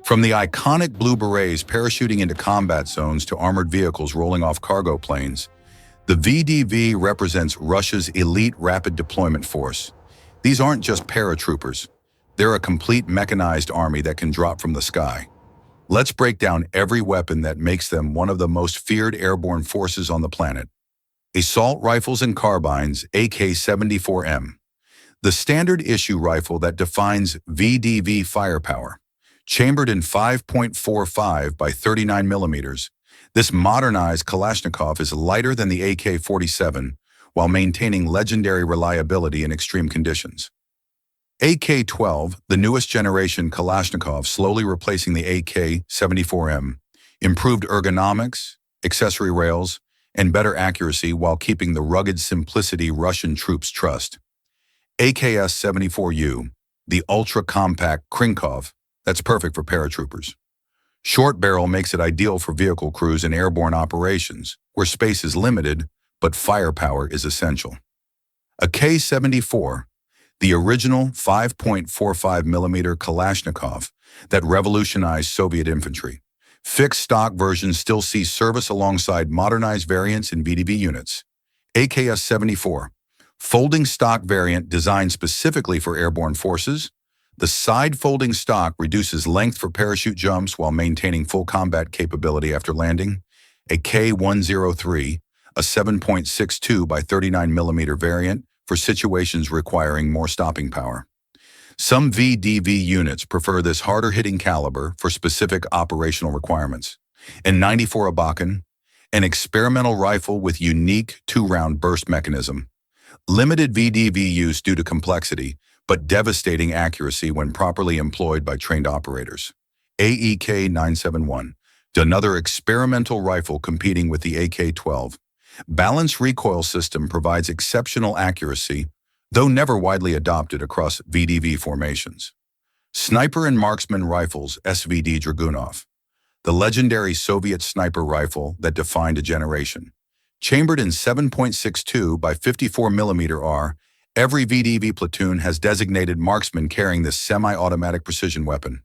From the iconic blue berets parachuting into combat zones to armored vehicles rolling off cargo planes, the VDV represents Russia's elite rapid deployment force. These aren't just paratroopers. They're a complete mechanized army that can drop from the sky. Let's break down every weapon that makes them one of the most feared airborne forces on the planet. Assault rifles and carbines, AK-74M. The standard issue rifle that defines VDV firepower. Chambered in 5.45 by 39 millimeters, this modernized Kalashnikov is lighter than the AK-47 while maintaining legendary reliability in extreme conditions. AK-12, the newest generation Kalashnikov, slowly replacing the AK-74M, improved ergonomics, accessory rails, and better accuracy while keeping the rugged simplicity Russian troops trust. AKS-74U, the ultra-compact Krinkov, that's perfect for paratroopers. Short barrel makes it ideal for vehicle crews and airborne operations, where space is limited, but firepower is essential. A K-74, the original 5.45mm Kalashnikov that revolutionized Soviet infantry. Fixed stock versions still see service alongside modernized variants in VDV units. AKS-74, folding stock variant designed specifically for airborne forces. The side folding stock reduces length for parachute jumps while maintaining full combat capability after landing. A K-103, a 7.62 by 39mm variant for situations requiring more stopping power. Some VDV units prefer this harder-hitting caliber for specific operational requirements. And 94 Abakan, an experimental rifle with unique 2-round burst mechanism. Limited VDV use due to complexity, but devastating accuracy when properly employed by trained operators. AEK-971, another experimental rifle competing with the AK-12. Balanced recoil system provides exceptional accuracy, though never widely adopted across VDV formations. Sniper and Marksman Rifles, SVD Dragunov, the legendary Soviet sniper rifle that defined a generation. Chambered in 7.62 by 54mm R, every VDV platoon has designated marksmen carrying this semi-automatic precision weapon.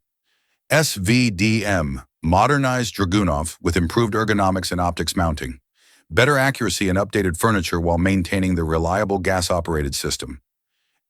SVDM, modernized Dragunov with improved ergonomics and optics mounting. Better accuracy and updated furniture while maintaining the reliable gas-operated system.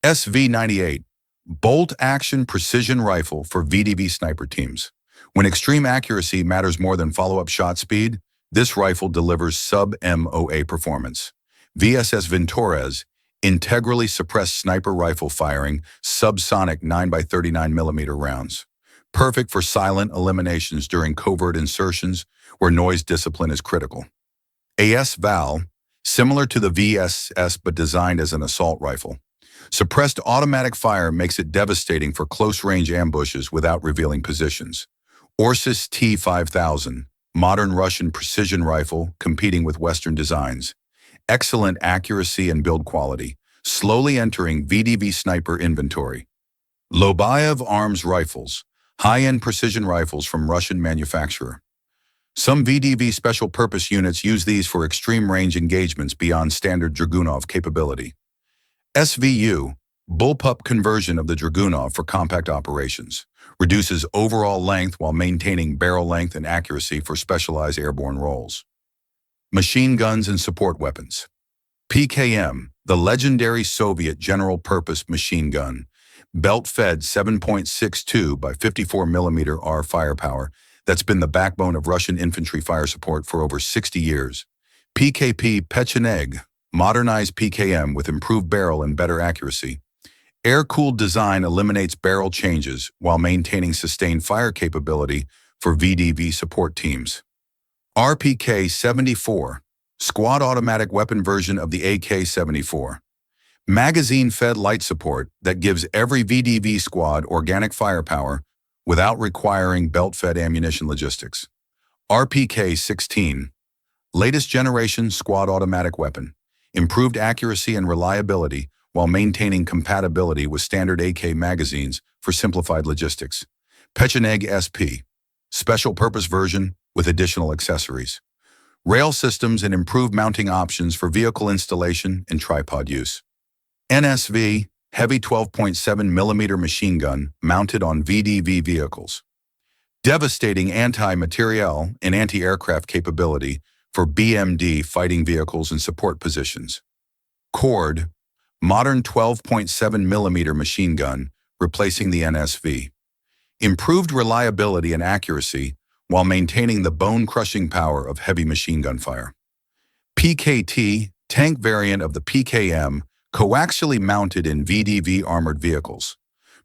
SV-98, bolt-action precision rifle for VDV sniper teams. When extreme accuracy matters more than follow-up shot speed, this rifle delivers sub-MOA performance. VSS Vintorez, integrally suppressed sniper rifle firing, subsonic 9x39mm rounds. Perfect for silent eliminations during covert insertions where noise discipline is critical. AS-VAL, similar to the VSS but designed as an assault rifle. Suppressed automatic fire makes it devastating for close-range ambushes without revealing positions. Orsis T-5000, modern Russian precision rifle competing with Western designs. Excellent accuracy and build quality, slowly entering VDV sniper inventory. Lobayev Arms Rifles, high-end precision rifles from Russian manufacturer. Some VDV special purpose units use these for extreme range engagements beyond standard Dragunov capability. SVU, bullpup conversion of the Dragunov for compact operations, reduces overall length while maintaining barrel length and accuracy for specialized airborne roles. Machine guns and support weapons. PKM, the legendary Soviet general-purpose machine gun, belt-fed 7.62 by 54mm R firepower that's been the backbone of Russian infantry fire support for over 60 years. PKP Pecheneg, modernized PKM with improved barrel and better accuracy. Air-cooled design eliminates barrel changes while maintaining sustained fire capability for VDV support teams. RPK-74, squad automatic weapon version of the AK-74. Magazine-fed light support that gives every VDV squad organic firepower without requiring belt-fed ammunition logistics. RPK-16, latest generation squad automatic weapon. Improved accuracy and reliability while maintaining compatibility with standard AK magazines for simplified logistics. Pecheneg SP, special purpose version with additional accessories. Rail systems and improved mounting options for vehicle installation and tripod use. NSV, heavy 12.7mm machine gun mounted on VDV vehicles. Devastating anti-materiel and anti-aircraft capability for BMD fighting vehicles and support positions. Cord, modern 12.7mm machine gun, replacing the NSV. Improved reliability and accuracy while maintaining the bone-crushing power of heavy machine gun fire. PKT, tank variant of the PKM, coaxially mounted in VDV armored vehicles.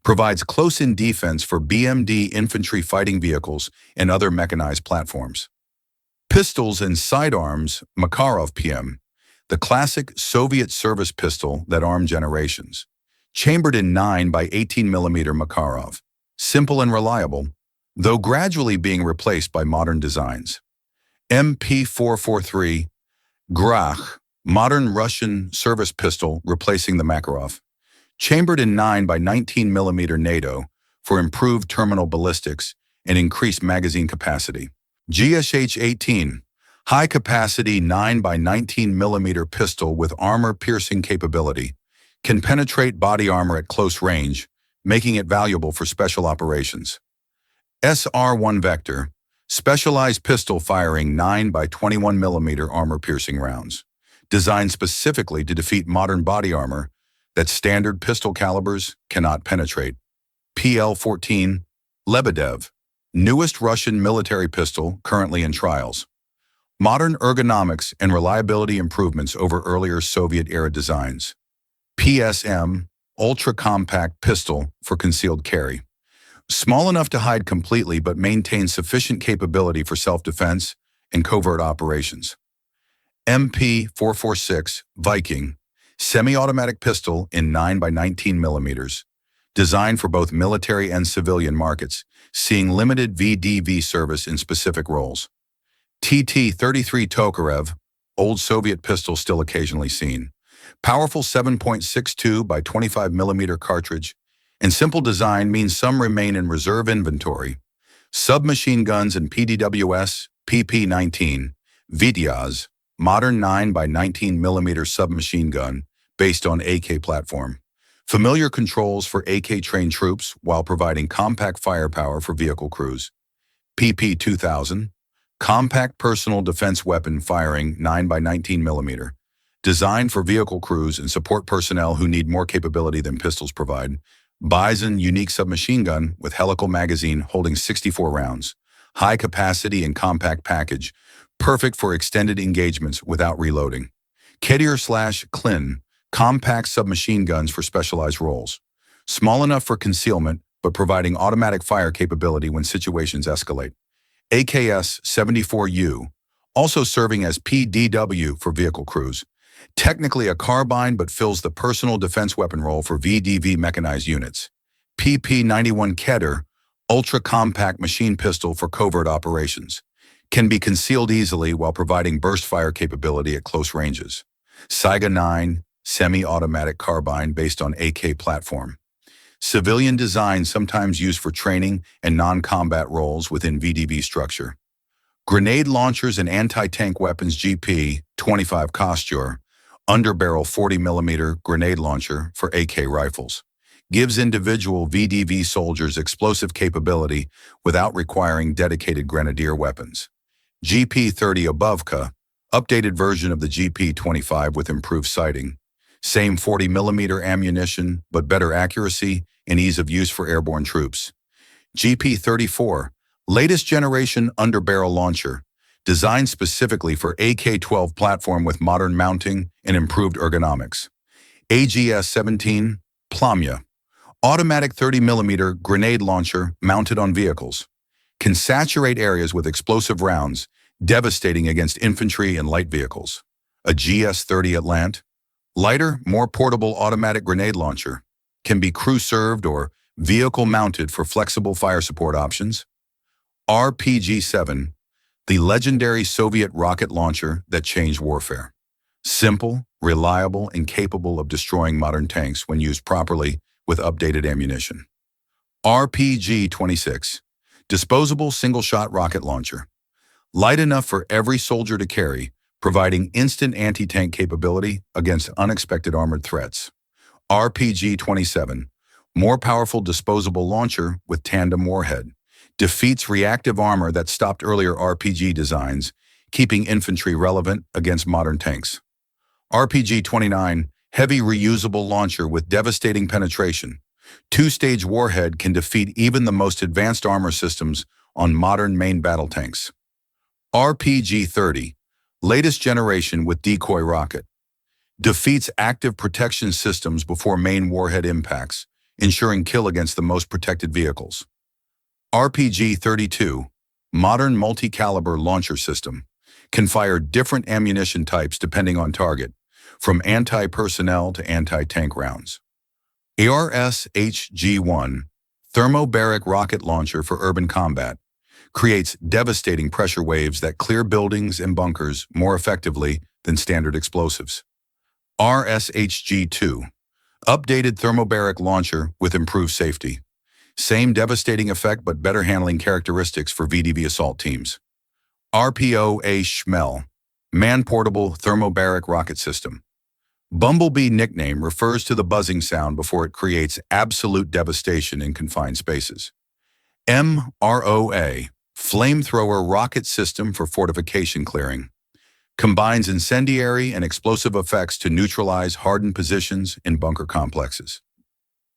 Provides close-in defense for BMD infantry fighting vehicles and other mechanized platforms. Pistols and sidearms, Makarov PM, the classic Soviet service pistol that armed generations. Chambered in 9x18mm Makarov. Simple and reliable, though gradually being replaced by modern designs. MP443, Grach, modern Russian service pistol replacing the Makarov. Chambered in 9x19mm NATO for improved terminal ballistics and increased magazine capacity. GSH-18, high-capacity 9x19mm pistol with armor-piercing capability, can penetrate body armor at close range, making it valuable for special operations. SR-1 Vector, specialized pistol firing 9x21mm armor-piercing rounds, designed specifically to defeat modern body armor that standard pistol calibers cannot penetrate. PL-14, Lebedev, newest Russian military pistol currently in trials. Modern ergonomics and reliability improvements over earlier Soviet-era designs. PSM, ultra-compact pistol for concealed carry. Small enough to hide completely but maintain sufficient capability for self-defense and covert operations. MP446, Viking, semi-automatic pistol in 9x19mm, designed for both military and civilian markets, seeing limited VDV service in specific roles. TT-33 Tokarev, old Soviet pistol still occasionally seen. Powerful 7.62 by 25mm cartridge, and simple design means some remain in reserve inventory. Submachine guns and PDWs, PP-19, VDVs, modern 9x19mm submachine gun based on AK platform. Familiar controls for AK-trained troops while providing compact firepower for vehicle crews. PP-2000, compact personal defense weapon firing 9x19mm, designed for vehicle crews and support personnel who need more capability than pistols provide. Bison unique submachine gun with helical magazine holding 64 rounds. High capacity and compact package, perfect for extended engagements without reloading. Kedier/Klin, compact submachine guns for specialized roles. Small enough for concealment, but providing automatic fire capability when situations escalate. AKS-74U, also serving as PDW for vehicle crews. Technically a carbine but fills the personal defense weapon role for VDV mechanized units. PP-91 Keder, ultra-compact machine pistol for covert operations. Can be concealed easily while providing burst fire capability at close ranges. Saiga 9, semi-automatic carbine based on AK platform. Civilian design sometimes used for training and non-combat roles within VDV structure. Grenade launchers and anti-tank weapons GP-25 Kostur, underbarrel 40mm grenade launcher for AK rifles. Gives individual VDV soldiers explosive capability without requiring dedicated grenadier weapons. GP-30 Abovka, updated version of the GP-25 with improved sighting. Same 40mm ammunition, but better accuracy and ease of use for airborne troops. GP-34, latest generation underbarrel launcher, designed specifically for AK-12 platform with modern mounting and improved ergonomics. AGS-17, Plamya, automatic 30mm grenade launcher mounted on vehicles. Can saturate areas with explosive rounds, devastating against infantry and light vehicles. A GS-30 Atlant, lighter, more portable automatic grenade launcher, can be crew-served or vehicle-mounted for flexible fire support options. RPG-7, the legendary Soviet rocket launcher that changed warfare. Simple, reliable, and capable of destroying modern tanks when used properly with updated ammunition. RPG-26, disposable single-shot rocket launcher. Light enough for every soldier to carry, providing instant anti-tank capability against unexpected armored threats. RPG-27, more powerful disposable launcher with tandem warhead. defeats reactive armor that stopped earlier RPG designs, keeping infantry relevant against modern tanks. RPG-29, heavy reusable launcher with devastating penetration. Two-stage warhead can defeat even the most advanced armor systems on modern main battle tanks. RPG-30, latest generation with decoy rocket. Defeats active protection systems before main warhead impacts, ensuring kill against the most protected vehicles. RPG-32, modern multi-caliber launcher system, can fire different ammunition types depending on target, from anti-personnel to anti-tank rounds. ARSHG-1, thermobaric rocket launcher for urban combat, creates devastating pressure waves that clear buildings and bunkers more effectively than standard explosives. RSHG-2, updated thermobaric launcher with improved safety. Same devastating effect but better handling characteristics for VDV assault teams. RPO-A Schmel, man-portable thermobaric rocket system. Bumblebee nickname refers to the buzzing sound before it creates absolute devastation in confined spaces. MROA, flamethrower rocket system for fortification clearing. Combines incendiary and explosive effects to neutralize hardened positions in bunker complexes.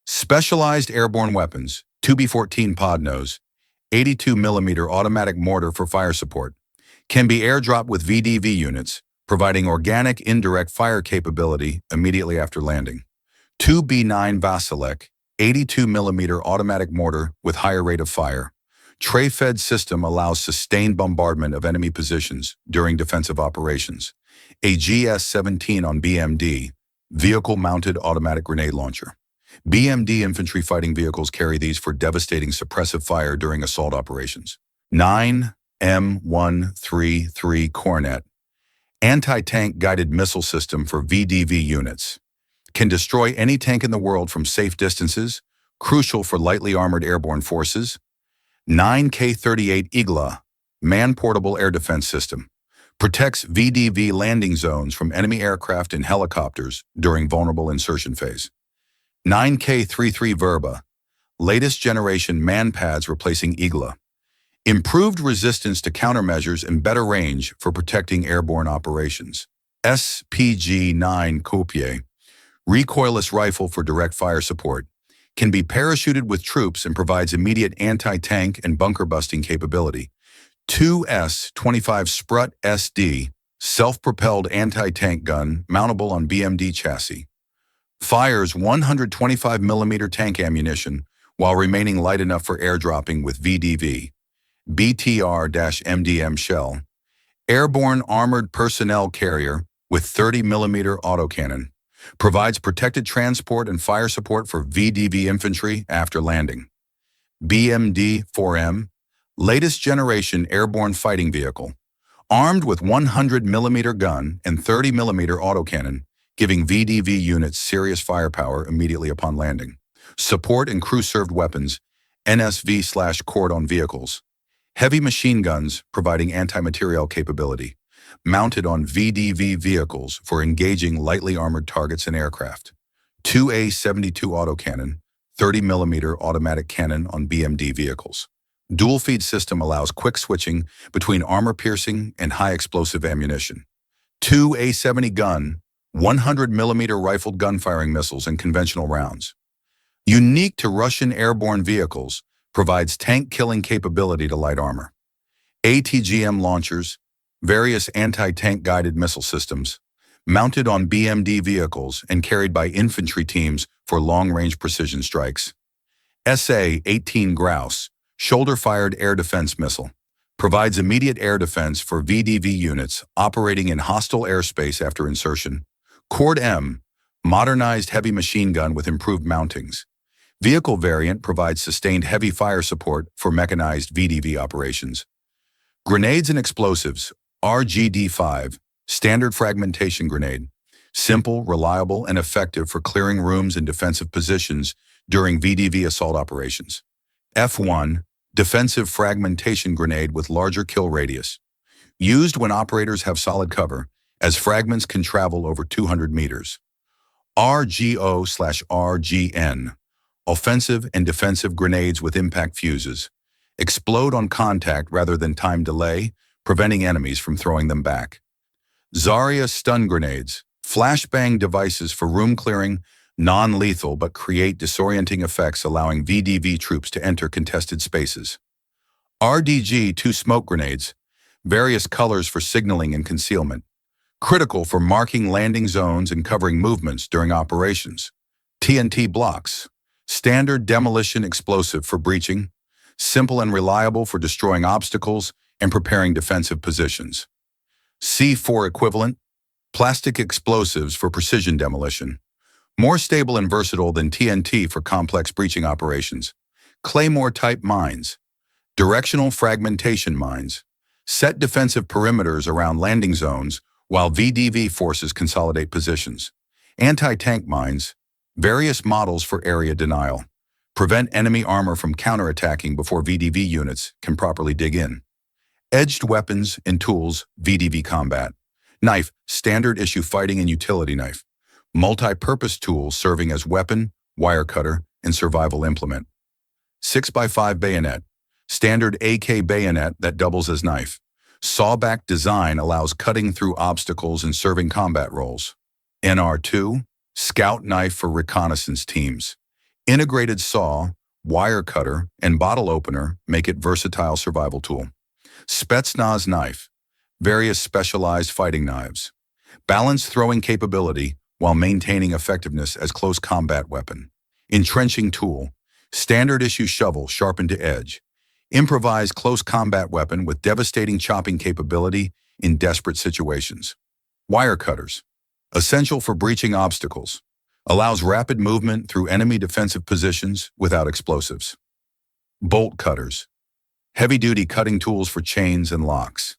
Specialized airborne weapons, 2B14 pod nose, 82mm automatic mortar for fire support, can be airdropped with VDV units, providing organic indirect fire capability immediately after landing. 2B9 Vasilek, 82mm automatic mortar with higher rate of fire. Tray-fed system allows sustained bombardment of enemy positions during defensive operations. A GS-17 on BMD, vehicle-mounted automatic grenade launcher. BMD infantry fighting vehicles carry these for devastating suppressive fire during assault operations. 9M133 Cornet, anti-tank guided missile system for VDV units. Can destroy any tank in the world from safe distances, crucial for lightly armored airborne forces. 9K38 Igla, man-portable air defense system. Protects VDV landing zones from enemy aircraft and helicopters during vulnerable insertion phase. 9K33 Verba, latest generation man-pads replacing Igla. Improved resistance to countermeasures and better range for protecting airborne operations. SPG-9 Coupier, recoilless rifle for direct fire support. Can be parachuted with troops and provides immediate anti-tank and bunker-busting capability. 2S-25 Sprut SD, self-propelled anti-tank gun mountable on BMD chassis. Fires 125mm tank ammunition while remaining light enough for airdropping with VDV. BTR-MDM shell. Airborne armored personnel carrier with 30mm autocannon. Provides protected transport and fire support for VDV infantry after landing. BMD-4M, latest generation airborne fighting vehicle. Armed with 100mm gun and 30mm autocannon, giving VDV units serious firepower immediately upon landing. Support and crew-served weapons, NSV/cordon vehicles. Heavy machine guns providing anti-materiel capability. Mounted on VDV vehicles for engaging lightly armored targets and aircraft. 2A-72 autocannon, 30mm automatic cannon on BMD vehicles. Dual feed system allows quick switching between armor-piercing and high-explosive ammunition. 2A-70 gun, 100mm rifled gun-firing missiles and conventional rounds. Unique to Russian airborne vehicles, provides tank-killing capability to light armor. ATGM launchers, various anti-tank guided missile systems, mounted on BMD vehicles and carried by infantry teams for long-range precision strikes. SA-18 Grouse, shoulder-fired air defense missile, provides immediate air defense for VDV units operating in hostile airspace after insertion. Cord-M, modernized heavy machine gun with improved mountings. Vehicle variant provides sustained heavy fire support for mechanized VDV operations. Grenades and explosives, RGD-5, standard fragmentation grenade. Simple, reliable, and effective for clearing rooms and defensive positions during VDV assault operations. F1, defensive fragmentation grenade with larger kill radius. Used when operators have solid cover, as fragments can travel over 200 meters. RGO/RGN, offensive and defensive grenades with impact fuses. explode on contact rather than time delay, preventing enemies from throwing them back. Zarya stun grenades, flashbang devices for room clearing, non-lethal but create disorienting effects allowing VDV troops to enter contested spaces. RDG-2 smoke grenades, various colors for signaling and concealment, critical for marking landing zones and covering movements during operations. TNT blocks, standard demolition explosive for breaching, simple and reliable for destroying obstacles and preparing defensive positions. C4 equivalent, plastic explosives for precision demolition, more stable and versatile than TNT for complex breaching operations. Claymore-type mines, directional fragmentation mines, set defensive perimeters around landing zones while VDV forces consolidate positions. Anti-tank mines, various models for area denial, prevent enemy armor from counterattacking before VDV units can properly dig in. Edged weapons and tools, VDV combat. Knife, standard issue fighting and utility knife. Multi-purpose tools serving as weapon, wire cutter, and survival implement. 6x5 bayonet, standard AK bayonet that doubles as knife. Sawback design allows cutting through obstacles and serving combat roles. NR2, scout knife for reconnaissance teams. Integrated saw, wire cutter, and bottle opener make it versatile survival tool. Spetsnaz knife, various specialized fighting knives. Balanced throwing capability while maintaining effectiveness as close combat weapon. Entrenching tool, standard issue shovel sharpened to edge. Improvised close combat weapon with devastating chopping capability in desperate situations. Wire cutters, essential for breaching obstacles. Allows rapid movement through enemy defensive positions without explosives. Bolt cutters, heavy-duty cutting tools for chains and locks.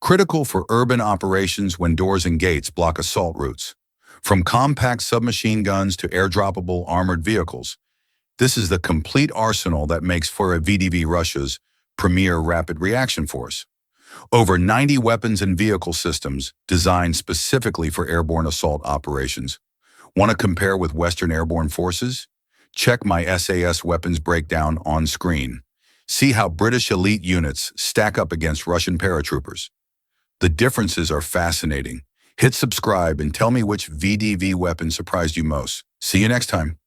Critical for urban operations when doors and gates block assault routes. From compact submachine guns to airdroppable armored vehicles, this is the complete arsenal that makes for a VDV Russia's premier rapid reaction force. Over 90 weapons and vehicle systems designed specifically for airborne assault operations. Want to compare with Western airborne forces? Check my SAS weapons breakdown on screen. See how British elite units stack up against Russian paratroopers. The differences are fascinating. Hit subscribe and tell me which VDV weapon surprised you most. See you next time.